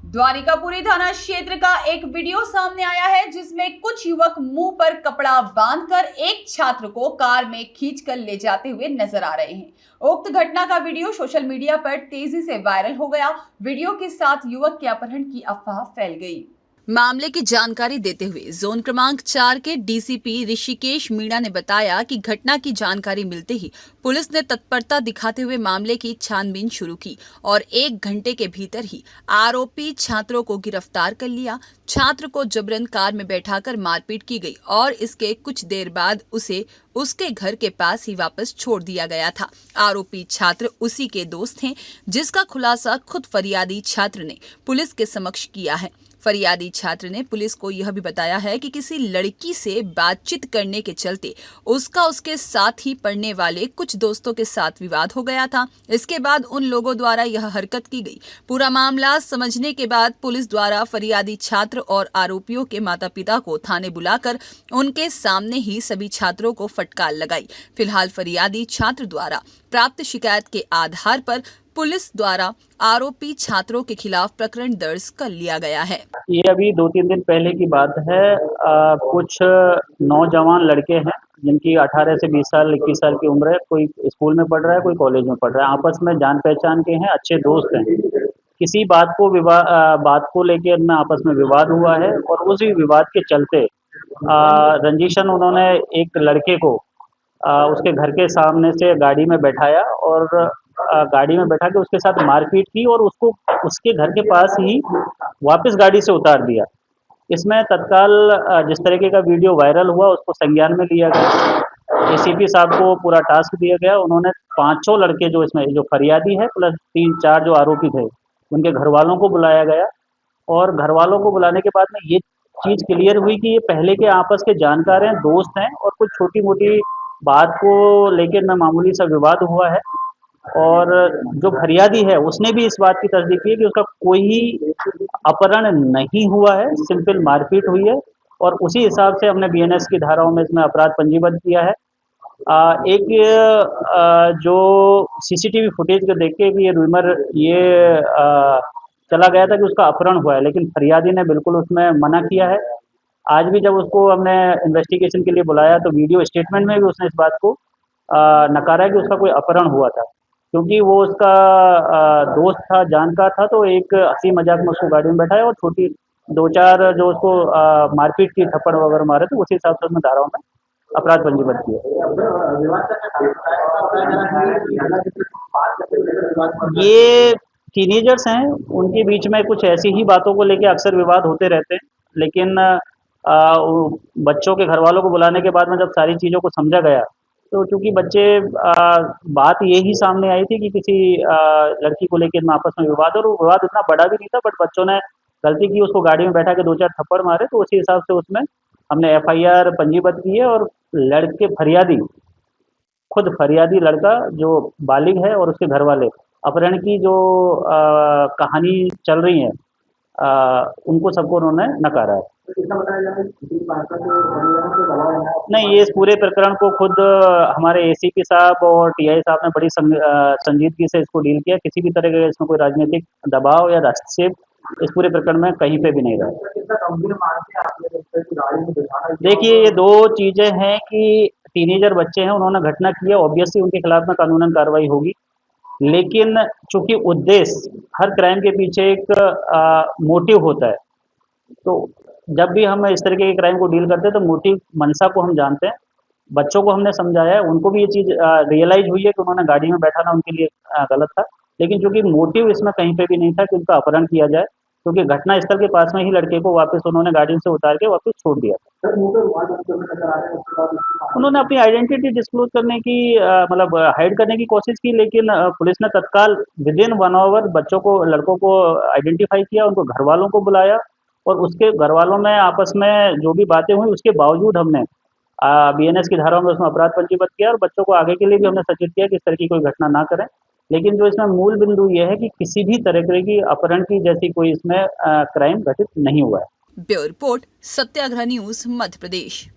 द्वारिकापुरी थाना क्षेत्र का एक वीडियो सामने आया है जिसमें कुछ युवक मुंह पर कपड़ा बांधकर एक छात्र को कार में खींचकर ले जाते हुए नजर आ रहे हैं। उक्त घटना का वीडियो सोशल मीडिया पर तेजी से वायरल हो गया। वीडियो के साथ युवक के अपहरण की अफवाह फैल गई। मामले की जानकारी देते हुए जोन क्रमांक 4 के डीसीपी ऋषिकेश मीणा ने बताया कि घटना की जानकारी मिलते ही पुलिस ने तत्परता दिखाते हुए मामले की छानबीन शुरू की और 1 घंटे के भीतर ही आरोपी छात्रों को गिरफ्तार कर लिया। छात्र को जबरन कार में बैठाकर मारपीट की गई और इसके कुछ देर बाद उसे उसके घर के पास ही वापस छोड़ दिया गया था। आरोपी छात्र उसी के दोस्त हैं, जिसका खुलासा खुद फरियादी छात्र ने पुलिस के समक्ष किया है। फरियादी छात्र ने पुलिस को यह भी बताया है कि किसी लड़की से बातचीत करने के चलते उसका उसके साथ ही पढ़ने वाले कुछ दोस्तों के साथ विवाद हो गया था। इसके बाद उन लोगों द्वारा यह हरकत की गई। पूरा मामला समझने के बाद पुलिस द्वारा फरियादी छात्र और आरोपियों के माता पिता को थाने बुलाकर उनके सामने ही सभी छात्रों को फटकार लगाई। फिलहाल फरियादी छात्र द्वारा प्राप्त शिकायत के आधार पर पुलिस द्वारा आरोपी छात्रों के खिलाफ प्रकरण दर्ज कर लिया गया है। ये अभी 2-3 दिन पहले की बात है। कुछ नौजवान लड़के हैं जिनकी 18 से 20 साल 21 साल की उम्र है। कोई स्कूल में पढ़ रहा है, कोई कॉलेज में पढ़ रहा है। आपस में जान पहचान के हैं, अच्छे दोस्त हैं। किसी बात को लेके उनमें आपस में विवाद हुआ है और उसी विवाद के चलते रंजीशन उन्होंने एक लड़के को उसके घर के सामने से गाड़ी में बैठाया और गाड़ी में बैठा के उसके साथ मारपीट की और उसको उसके घर के पास ही वापस गाड़ी से उतार दिया। इसमें तत्काल जिस तरीके का वीडियो वायरल हुआ उसको संज्ञान में लिया गया। एसीपी साहब को पूरा टास्क दिया गया। उन्होंने पाँचों लड़के जो फरियादी है प्लस 3-4 जो आरोपी थे उनके घर वालों को बुलाया गया और घर वालों को बुलाने के बाद में ये चीज़ क्लियर हुई कि ये पहले के आपस के जानकार हैं, दोस्त हैं और कुछ छोटी मोटी बात को लेकर ना मामूली सा विवाद हुआ है। और जो फरियादी है उसने भी इस बात की तस्दीक की है कि उसका कोई अपहरण नहीं हुआ है, सिंपल मारपीट हुई है और उसी हिसाब से हमने बीएनएस की धाराओं में इसमें अपराध पंजीबद्ध किया है। जो सीसीटीवी फुटेज को देख के भी ये रूमर चला गया था कि उसका अपहरण हुआ है, लेकिन फरियादी ने बिल्कुल उसमें मना किया है। आज भी जब उसको हमने इन्वेस्टिगेशन के लिए बुलाया तो वीडियो स्टेटमेंट में भी उसने इस बात को नकारा है कि उसका कोई अपहरण हुआ था, क्योंकि वो उसका दोस्त था, जानकार था, तो एक हंसी मजाक में उसको गाड़ी में बैठाया और छोटी 2-4 जो उसको मारपीट की, थप्पड़ वगैरह मारे थे, उसी हिसाब से उसमें धाराओं में अपराध पंजीबद्ध किया। ये टीनेजर्स हैं, उनके बीच में कुछ ऐसी ही बातों को लेके अक्सर विवाद होते रहते हैं, लेकिन बच्चों के घर वालों को बुलाने के बाद में जब सारी चीज़ों को समझा गया तो चूंकि बच्चे बात ये ही सामने आई थी कि किसी लड़की को लेकर इनमें आपस में विवाद, और वो विवाद उतना बड़ा भी नहीं था, बट बच्चों ने गलती की, उसको गाड़ी में बैठा के 2-4 थप्पड़ मारे, तो उसी हिसाब से उसमें हमने एफआईआर पंजीबद्ध की है। और लड़के खुद फरियादी लड़का जो बालिग है और उसके घर वाले अपहरण की जो कहानी चल रही है उनको सबको उन्होंने नकारा है। नहीं, ये इस पूरे प्रकरण को खुद हमारे एसीपी साहब और टीआई साहब ने बड़ी संजीदगी से इसको डील किया। किसी भी तरह का इसमें कोई राजनीतिक दबाव या हस्तक्षेप इस पूरे प्रकरण में कहीं पे भी नहीं रहा। देखिए, ये 2 चीज़ें हैं कि टीनेजर बच्चे हैं, उन्होंने घटना की है, ऑब्वियसली उनके खिलाफ में कानूनन कार्रवाई होगी, लेकिन चूंकि उद्देश्य, हर क्राइम के पीछे एक मोटिव होता है, तो जब भी हम इस तरीके के क्राइम को डील करते हैं तो मोटिव, मंशा को हम जानते हैं। बच्चों को हमने समझाया है, उनको भी ये चीज़ रियलाइज हुई है कि उन्होंने गाड़ी में बैठाना उनके लिए गलत था, लेकिन चूंकि मोटिव इसमें कहीं पे भी नहीं था कि उनका अपहरण किया जाए, क्योंकि घटना स्थल के पास में ही लड़के को वापस उन्होंने गाड़ी से उतार के वापस छोड़ दिया। उन्होंने अपनी आइडेंटिटी डिस्क्लोज करने की मतलब हाइड करने की कोशिश की, लेकिन पुलिस ने तत्काल विदिन 1 आवर लड़कों को आइडेंटिफाई किया, उनको घर वालों को बुलाया और उसके घर वालों में आपस में जो भी बातें हुई उसके बावजूद हमने बीएनएस की धाराओं में उसमें अपराध पंजीबद्ध किया और बच्चों को आगे के लिए भी हमने सचेत किया कि इस तरह की कोई घटना ना करें। लेकिन जो इसमें मूल बिंदु ये है कि किसी भी तरह की अपहरण की जैसी कोई इसमें क्राइम घटित नहीं हुआ है। ब्यूरो रिपोर्ट, सत्याग्रह न्यूज, मध्य प्रदेश।